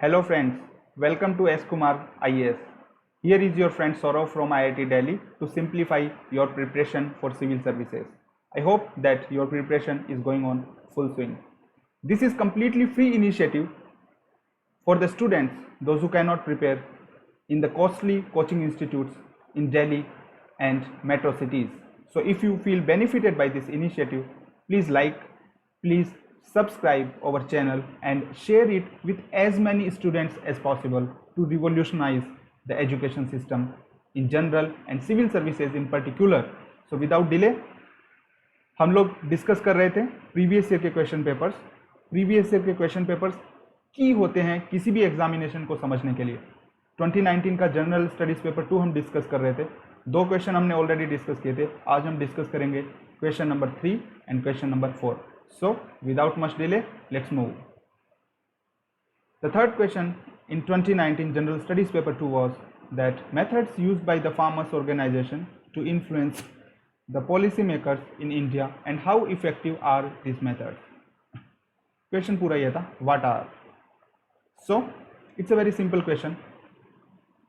Hello friends, welcome to S Kumar IAS. Here is your friend Saurav from IIT Delhi to simplify your preparation for civil services. I hope that your preparation is going on full swing. This is completely free initiative for the students, those who cannot prepare in the costly coaching institutes in Delhi and metro cities. So if you feel benefited by this initiative, please like, please subscribe our channel and share it with as many students as possible to revolutionize the education system in general and civil services in particular. So without delay, हम लोग discuss कर रहे थे previous year के question papers. Previous year के question papers की होते हैं किसी भी एग्जामिनेशन को समझने के लिए। 2019 का जनरल स्टडीज पेपर 2 हम डिस्कस कर रहे थे। 2 क्वेश्चन हमने ऑलरेडी डिस्कस किए थे। आज हम डिस्कस करेंगे question number 3 and question number 4। So without much delay let's move. The third question in 2019 general studies paper 2 was that methods used by the farmers organization to influence the policy makers in India and how effective are these methods. Question पूरा ये था, what are? So it's a very simple question.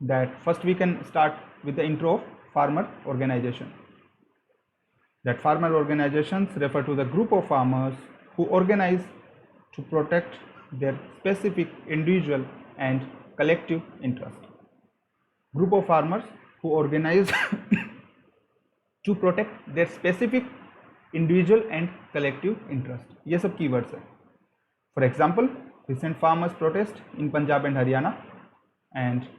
That first we can start with the intro of farmer organization. That farmer organizations refer to the group of farmers who organize to protect their specific individual and collective interest. Group of farmers who organize to protect their specific individual and collective interest. ये सब keywords है. For example, recent farmers protest in Punjab and Haryana. And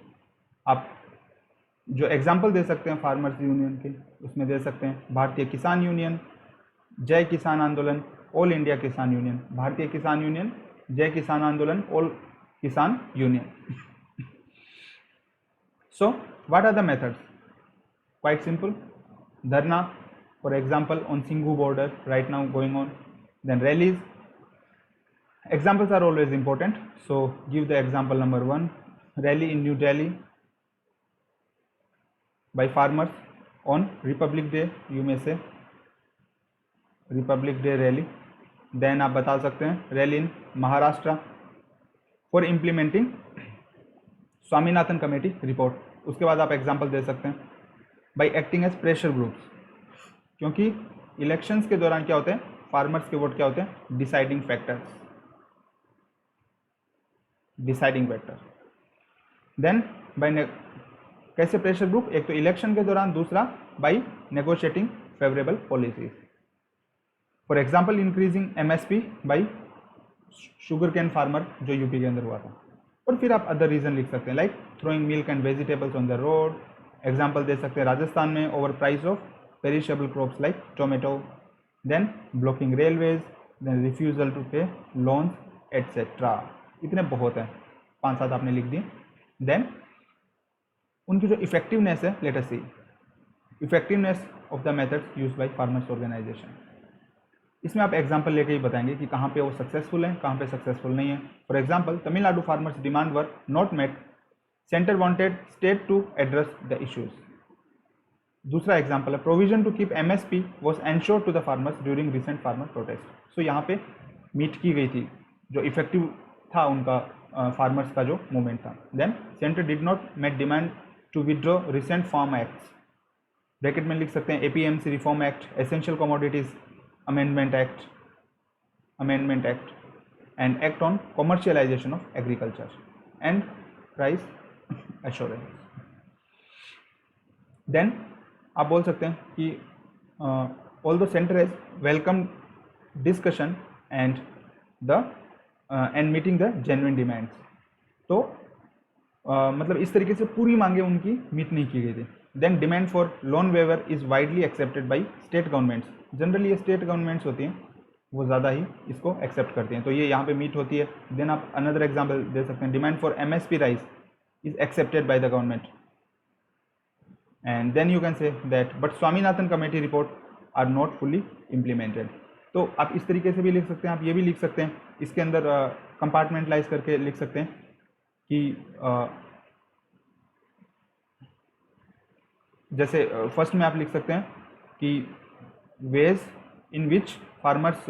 आप जो example दे सकते हैं farmers union के, उसमें दे सकते हैं भारतीय किसान यूनियन, जय किसान आंदोलन, ऑल इंडिया किसान यूनियन, भारतीय किसान यूनियन, जय किसान आंदोलन, ऑल किसान union. So what are the methods? Quite simple. Dharna, for example, on Singhu border right now going on. Then rallies. Examples are always important. So give the example number 1. Rally in New Delhi by farmers on Republic Day. You may say Republic Day rally. Then आप बता सकते हैं rally in Maharashtra for implementing Swaminathan committee report. उसके बाद आप example दे सकते हैं by acting as pressure groups, क्योंकि इलेक्शंस के दौरान क्या होते हैं, फार्मर्स के वोट क्या होते हैं, डिसाइडिंग फैक्टर. देन बाई कैसे प्रेशर ग्रुप, एक तो इलेक्शन के दौरान, दूसरा by negotiating favourable policies. For example increasing MSP by sugar cane farmer जो यूपी के अंदर हुआ था. और फिर आप अदर रीजन लिख सकते हैं like throwing milk and vegetables on the road. Example दे सकते हैं राजस्थान में over price of perishable crops like tomato. Then blocking railways, then refusal to pay loans etcetera. इतने बहुत हैं, 5-7 आपने लिख दिए. देन उनकी जो इफेक्टिवनेस है, let us see effectiveness of the methods used by farmers organisation. इसमें आप एग्जाम्पल लेके ही बताएंगे कि कहाँ पे वो सक्सेसफुल हैं, कहाँ पे सक्सेसफुल नहीं है. For example, Tamil Nadu farmers demand were not met, centre wanted state to address the issues. दूसरा एग्जाम्पल है provision to keep MSP was ensure to the farmers during recent farmer protest. So यहाँ पे meet की गई थी, जो इफेक्टिव था उनका फार्मर्स का जो मूवमेंट था. Then centre did not met demand to withdraw recent farm acts. Bracket में लिख सकते हैं APMC reform act, essential commodities Amendment Act, and Act on Commercialization of Agriculture and Price Assurance. Then आप बोल सकते हैं कि although center has welcomed discussion and meeting the genuine demands. तो मतलब इस तरीके से पूरी मांगे उनकी मीट नहीं की गई थी. Then demand for loan waiver is widely accepted by state governments. Generally ये स्टेट गवर्नमेंट्स होती हैं, वो ज़्यादा ही इसको एक्सेप्ट करती हैं, तो ये यहाँ पे मीट होती है. देन आप अनदर एग्जांपल दे सकते हैं, demand for MSP rise is accepted by the government. And then you can say that but Swaminathan committee report are not fully implemented. तो आप इस तरीके से भी लिख सकते हैं. आप ये भी लिख सकते हैं, इसके अंदर कंपार्टमेंटलाइज करके लिख सकते हैं कि जैसे फर्स्ट में आप लिख सकते हैं कि ways in which farmers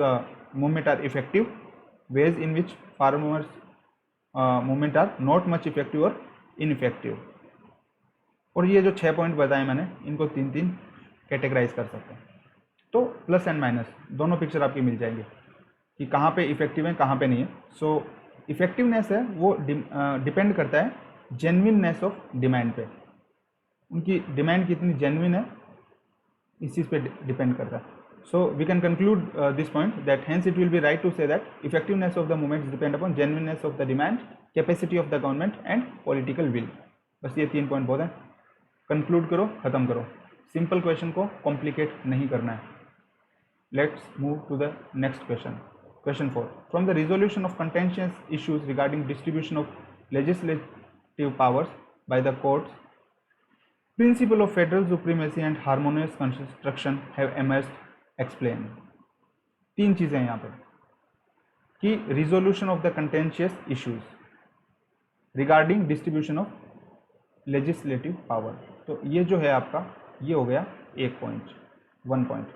movement are effective, ways in which farmers movement are not much effective और इनइफेक्टिव। और ये जो 6 पॉइंट बताए मैंने, इनको 3 कैटेगराइज कर सकते हैं। तो प्लस एंड माइनस दोनों पिक्चर आपकी मिल जाएंगे कि कहाँ पे इफेक्टिव है, कहाँ पे नहीं है। सो इफेक्टिवनेस है वो डिपेंड करता है जेन्युइननेस ऑफ डिमांड पे, उनकी डिमांड कितनी जेन्युइन है इस चीज़ पे डिपेंड करता है। So we can conclude this point that hence it will be right to say that effectiveness of the movements depend upon genuineness of the demand, capacity of the government and political will। बस ये 3 point बहुत हैं। Conclude करो, ख़त्म करो। Simple question को complicate नहीं करना है। Let's move to the next question. Question 4, from the resolution of contentious issues regarding distribution of legislative powers by the courts, principle of federal supremacy and harmonious construction have emerged। Explain. 3 चीज़ें यहाँ पे कि resolution of the contentious issues regarding distribution of legislative power, तो ये जो है आपका ये हो गया 1 point.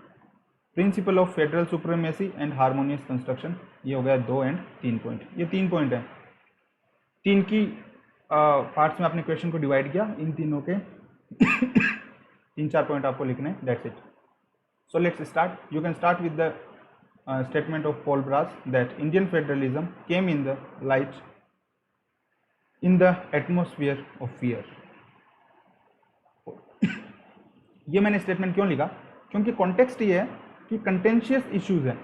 Principle of federal supremacy and harmonious construction ये हो गया 2 और 3 पॉइंट। ये 3 पॉइंट हैं। 3 की पार्ट्स में आपने क्वेश्चन को डिवाइड किया, इन तीनों के 3-4 पॉइंट आपको लिखने हैं, that's it. So let's start. You can start with the statement of Paul Brass that Indian federalism came in the light in the atmosphere of fear। ये मैंने स्टेटमेंट क्यों लिखा, क्योंकि कॉन्टेक्स्ट ये है कि कंटेंशियस इश्यूज है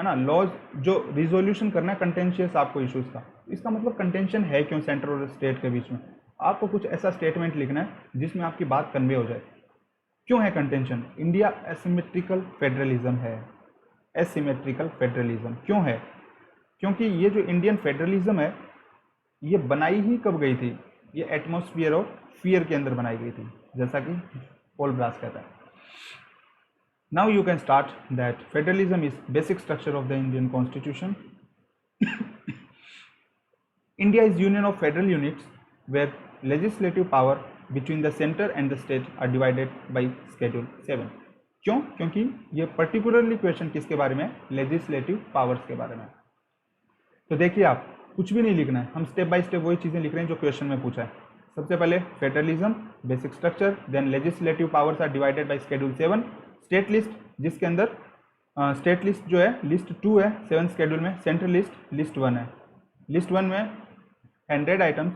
ना, लॉज जो रिजोल्यूशन करना है कंटेंशियस आपको इश्यूज का, इसका मतलब कंटेंशन है क्यों सेंटर और स्टेट के बीच में। आपको कुछ ऐसा स्टेटमेंट लिखना है जिसमें आपकी बात कन्वे हो जाए। क्यों है कंटेंशन? इंडिया एसिमेट्रिकल फेडरलिज्म है। एसिमेट्रिकल फेडरलिज्म क्यों है? क्योंकि ये जो इंडियन फेडरलिज्म है ये बनाई ही कब गई थी? ये एटमॉस्फियर ऑफ फियर के अंदर बनाई गई थी, जैसा कि पॉल ब्रास कहता है। Now you can start that federalism is basic structure of the Indian constitution. India is union of federal units where legislative power between the centre and the state are divided by schedule 7। क्यों? क्योंकि ये particularly question किसके बारे में? Legislative powers के बारे में। तो देखिए आप कुछ भी नहीं लिखना है, हम स्टेप बाय स्टेप वही चीज़ें लिख रहे हैं जो क्वेश्चन में पूछा है। सबसे पहले federalism basic structure, then legislative powers are divided by schedule 7, state list जिसके अंदर स्टेट लिस्ट जो है लिस्ट 2 है 7 शेड्यूल में, सेंट्रल लिस्ट लिस्ट 1 है। लिस्ट 1 में 100 आइटम्स,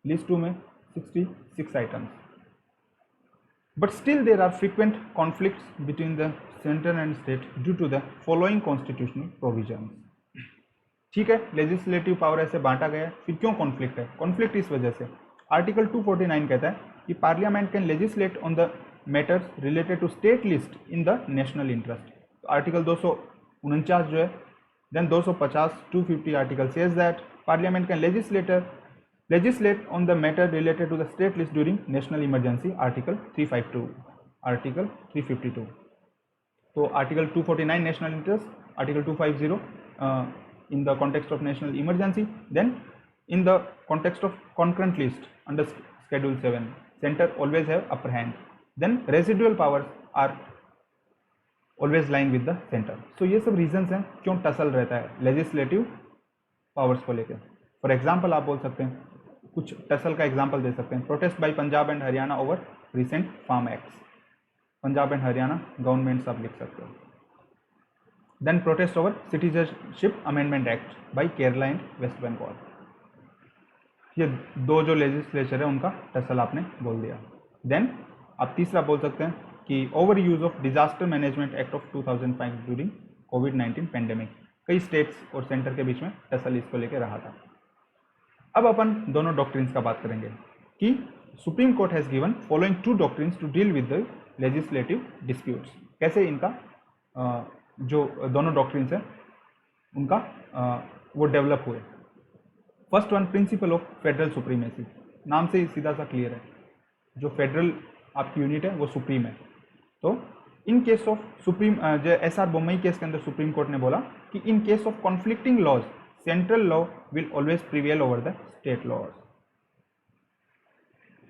लिस्ट 2 में 66 items, but still there are frequent conflicts between the center and state due to the following constitutional provisions। ठीक है, लेजिस्लेटिव पावर ऐसे बांटा गया है, फिर क्यों कॉन्फ्लिक्ट है? कॉन्फ्लिक्ट इस वजह से आर्टिकल 249 कहता है कि parliament can legislate on the matters related to state list in the national interest. तो आर्टिकल 249 जो है, then 250 250 article says that parliament can legislate on the matter related to the state list during national emergency, article 352, article 352। तो article 249 national interest, article 250 in the context of national emergency, then in the context of concurrent list under schedule 7 center always have upper hand, then residual powers are always lying with the center। so ये सब reasons हैं क्यों tussle रहता है legislative powers को लेकर। For example आप बोल सकते हैं, कुछ टसल का एग्जाम्पल दे सकते हैं। Protest by Punjab and Haryana over recent farm acts, Punjab and Haryana governments आप लिख सकते हो। Then protest over citizenship amendment act by Kerala and West Bengal. ये 2 जो लेजिस्लेचर है उनका टसल आपने बोल दिया। देन आप तीसरा बोल सकते हैं कि over use of disaster management act of 2005 during covid pandemic. कई स्टेट्स और सेंटर के बीच में टसल इसको लेकर रहा था। अब अपन दोनों डॉक्ट्रिन्स का बात करेंगे कि supreme court has given following 2 doctrines to deal with the legislative disputes. कैसे इनका जो दोनों डॉक्ट्रिन्स हैं उनका वो डेवलप हुए। First one, principal of federal supremacy. नाम से ही सीधा सा क्लियर है, जो फेडरल आपकी यूनिट है वो सुप्रीम है। तो इन केस ऑफ सुप्रीम, जो SR बोम्मई केस के अंदर सुप्रीम कोर्ट ने बोला कि in case of conflicting laws central law will always prevail over the state laws.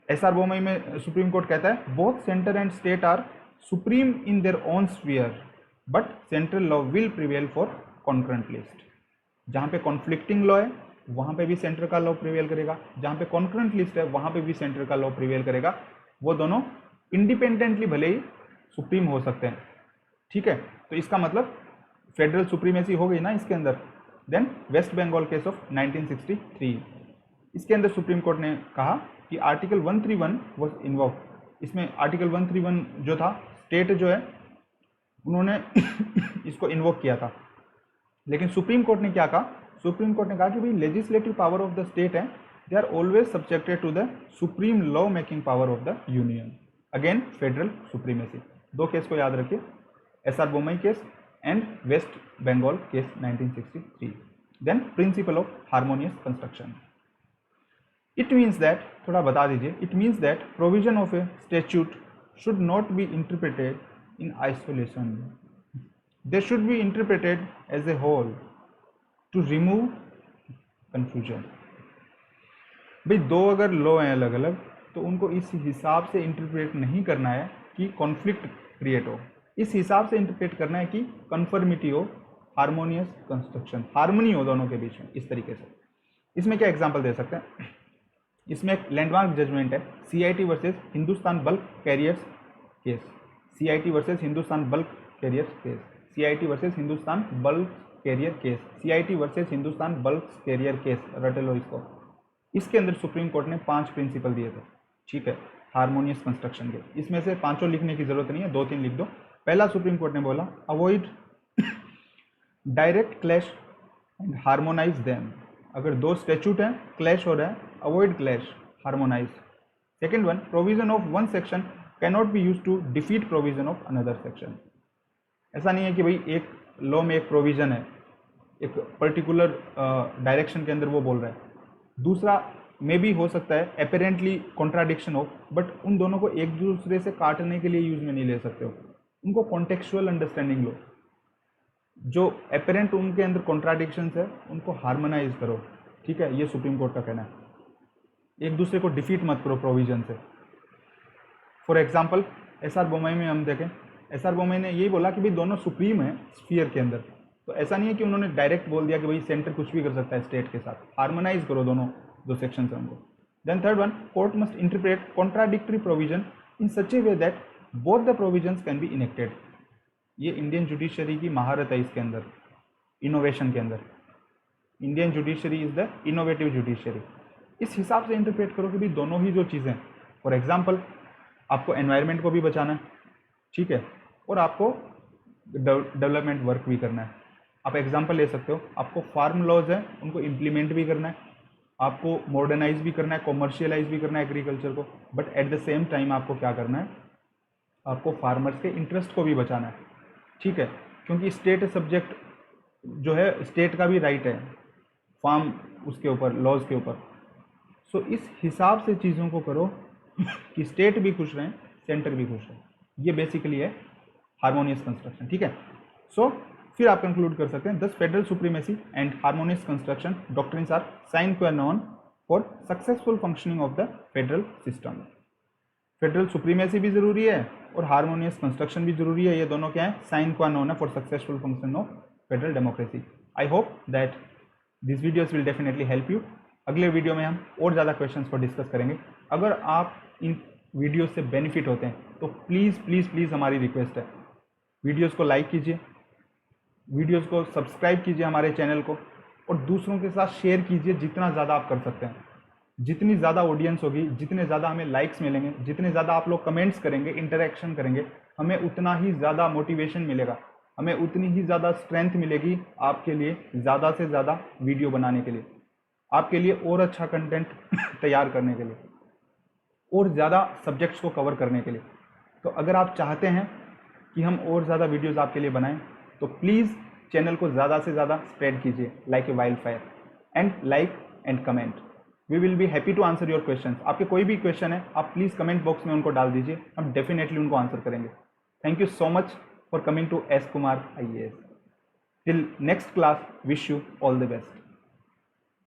SR Bommai में सुप्रीम कोर्ट कहता है both centre and state are supreme in their own sphere but central law will prevail for concurrent list. जहां पे conflicting law है वहाँ पे भी centre का लॉ प्रिवेल करेगा, जहाँ पे कॉन्करेंट लिस्ट है वहाँ पे भी सेंटर का लॉ प्रिवेल करेगा। वो दोनों इंडिपेंडेंटली भले ही सुप्रीम हो सकते हैं, ठीक है। तो इसका मतलब फेडरल सुप्रीमेसी हो गई ना इसके अंदर। Then West Bengal case of 1963, इसके अंदर सुप्रीम कोर्ट ने कहा कि आर्टिकल 131 वॉज इन्वोक। इसमें आर्टिकल 131 जो था, स्टेट जो है उन्होंने इसको इन्वोक किया था, लेकिन सुप्रीम कोर्ट ने क्या कहा, सुप्रीम कोर्ट ने कहा कि भाई legislative power of the state है, they are always subjected to the supreme law making power of the union. Again federal supremacy. दो केस को याद रखिए, SR Bommai case and West Bengal case 1963। Then principle of harmonious construction, it means that, थोड़ा बता दीजिए, it means that provision of a statute should not be interpreted in isolation, they should be interpreted as a whole to remove confusion। भाई दो अगर law हैं अलग अलग तो उनको इस हिसाब से इंटरप्रेट नहीं करना है कि कॉन्फ्लिक्ट क्रिएट हो, इस हिसाब से इंटरप्रेट करना है कि कन्फर्मिटी हो, हार्मोनियस कंस्ट्रक्शन, हार्मनी हो दोनों के बीच में, इस तरीके से। इसमें क्या एग्जांपल दे सकते हैं, इसमें एक लैंडमार्क जजमेंट है CIT versus Hindustan bulk carriers case, CIT versus Hindustan bulk carrier case, CIT versus Hindustan bulk carrier case, CIT versus Hindustan bulk carrier case, रट लो इसको। इसके अंदर सुप्रीम कोर्ट ने 5 प्रिंसिपल दिए थे, ठीक है, हार्मोनियस कंस्ट्रक्शन के। इसमें से 5 लिखने की जरूरत नहीं है, 2-3 लिख दो। पहला सुप्रीम कोर्ट ने बोला, avoid direct clash and harmonise them. अगर दो स्टैट्यूट हैं, क्लैश हो रहा है, avoid clash, harmonise. Second one, provision of one section cannot be use to defeat provision of another section. ऐसा नहीं है कि भाई एक लॉ में एक प्रोविजन है, एक पर्टिकुलर डायरेक्शन के अंदर वो बोल रहा है, दूसरा में भी हो सकता है अपेरेंटली कॉन्ट्राडिक्शन हो, बट उन दोनों को एक दूसरे से काटने के लिए यूज में नहीं ले सकते हो, उनको कॉन्टेक्चुअल अंडरस्टैंडिंग लो। जो अपेरेंट उनके अंदर कॉन्ट्राडिक्शंस है उनको हार्मोनाइज करो, ठीक है, ये सुप्रीम कोर्ट का कहना है। एक दूसरे को डिफीट मत करो प्रोविजन से। फॉर एग्जाम्पल एसआर बोमई में हम देखें, एसआर बोमई ने यही बोला कि भाई दोनों सुप्रीम है स्फीयर के अंदर, तो ऐसा नहीं है कि उन्होंने डायरेक्ट बोल दिया कि भाई सेंटर कुछ भी कर सकता है स्टेट के साथ, हार्मोनाइज करो दोनों जो सेक्शन है उनको। Then third one, court must interpret contradictory provision in such a way that both the provisions can be enacted. ये इंडियन जुडिशरी की महारत है, इसके अंदर इनोवेशन के अंदर। Indian judiciary is the innovative judiciary. इस हिसाब से इंटरप्रेट करो कि भाई दोनों ही जो चीज़ें, फॉर एग्जाम्पल आपको एनवायरनमेंट को भी बचाना है, ठीक है, और आपको डेवलपमेंट वर्क भी करना है। आप एग्जांपल ले सकते हो, आपको फार्म लॉज है उनको इम्प्लीमेंट भी करना है, आपको मॉडर्नाइज भी करना है, कॉमर्शियलाइज भी करना है एग्रीकल्चर को, but at the same time आपको क्या करना है, आपको फार्मर्स के इंटरेस्ट को भी बचाना है, ठीक है, क्योंकि स्टेट सब्जेक्ट जो है, स्टेट का भी राइट है फार्म उसके ऊपर, लॉज के ऊपर। सो इस हिसाब से चीज़ों को करो कि स्टेट भी खुश रहें, सेंटर भी खुश रहे। ये बेसिकली है हार्मोनियस कंस्ट्रक्शन, ठीक है। सो फिर आप कंक्लूड कर सकते हैं, thus federal supremacy and harmonious construction doctrines are sine qua non for successful functioning of the federal system. Federal supremacy भी जरूरी है और हार्मोनियस कंस्ट्रक्शन भी जरूरी है, ये दोनों क्या है, साइन क्वा नॉन है for successful function of federal democracy. I hope that this videos will definitely help you. अगले वीडियो में हम और ज़्यादा क्वेश्चंस को डिस्कस करेंगे। अगर आप इन वीडियो से बेनिफिट होते हैं तो प्लीज़ प्लीज़ प्लीज़ हमारी रिक्वेस्ट है, वीडियोस को लाइक कीजिए, वीडियोस को सब्सक्राइब कीजिए हमारे चैनल को, और दूसरों के साथ शेयर कीजिए जितना ज़्यादा आप कर सकते हैं। जितनी ज़्यादा ऑडियंस होगी, जितने ज़्यादा हमें लाइक्स मिलेंगे, जितने ज़्यादा आप लोग कमेंट्स करेंगे, इंटरेक्शन करेंगे, हमें उतना ही ज़्यादा मोटिवेशन मिलेगा, हमें उतनी ही ज़्यादा स्ट्रेंथ मिलेगी आपके लिए ज़्यादा से ज़्यादा वीडियो बनाने के लिए, आपके लिए और अच्छा कंटेंट तैयार करने के लिए, और ज़्यादा सब्जेक्ट्स को कवर करने के लिए। तो अगर आप चाहते हैं कि हम और ज़्यादा वीडियोस आपके लिए बनाएं तो प्लीज़ चैनल को ज़्यादा से ज़्यादा स्प्रेड कीजिए like a wildfire, and like and comment. We will be happy to answer your questions. आपके कोई भी क्वेश्चन है आप प्लीज़ कमेंट बॉक्स में उनको डाल दीजिए, हम डेफिनेटली उनको आंसर करेंगे। Thank you so much for coming to S Kumar IAS। Till next class, wish you all the best.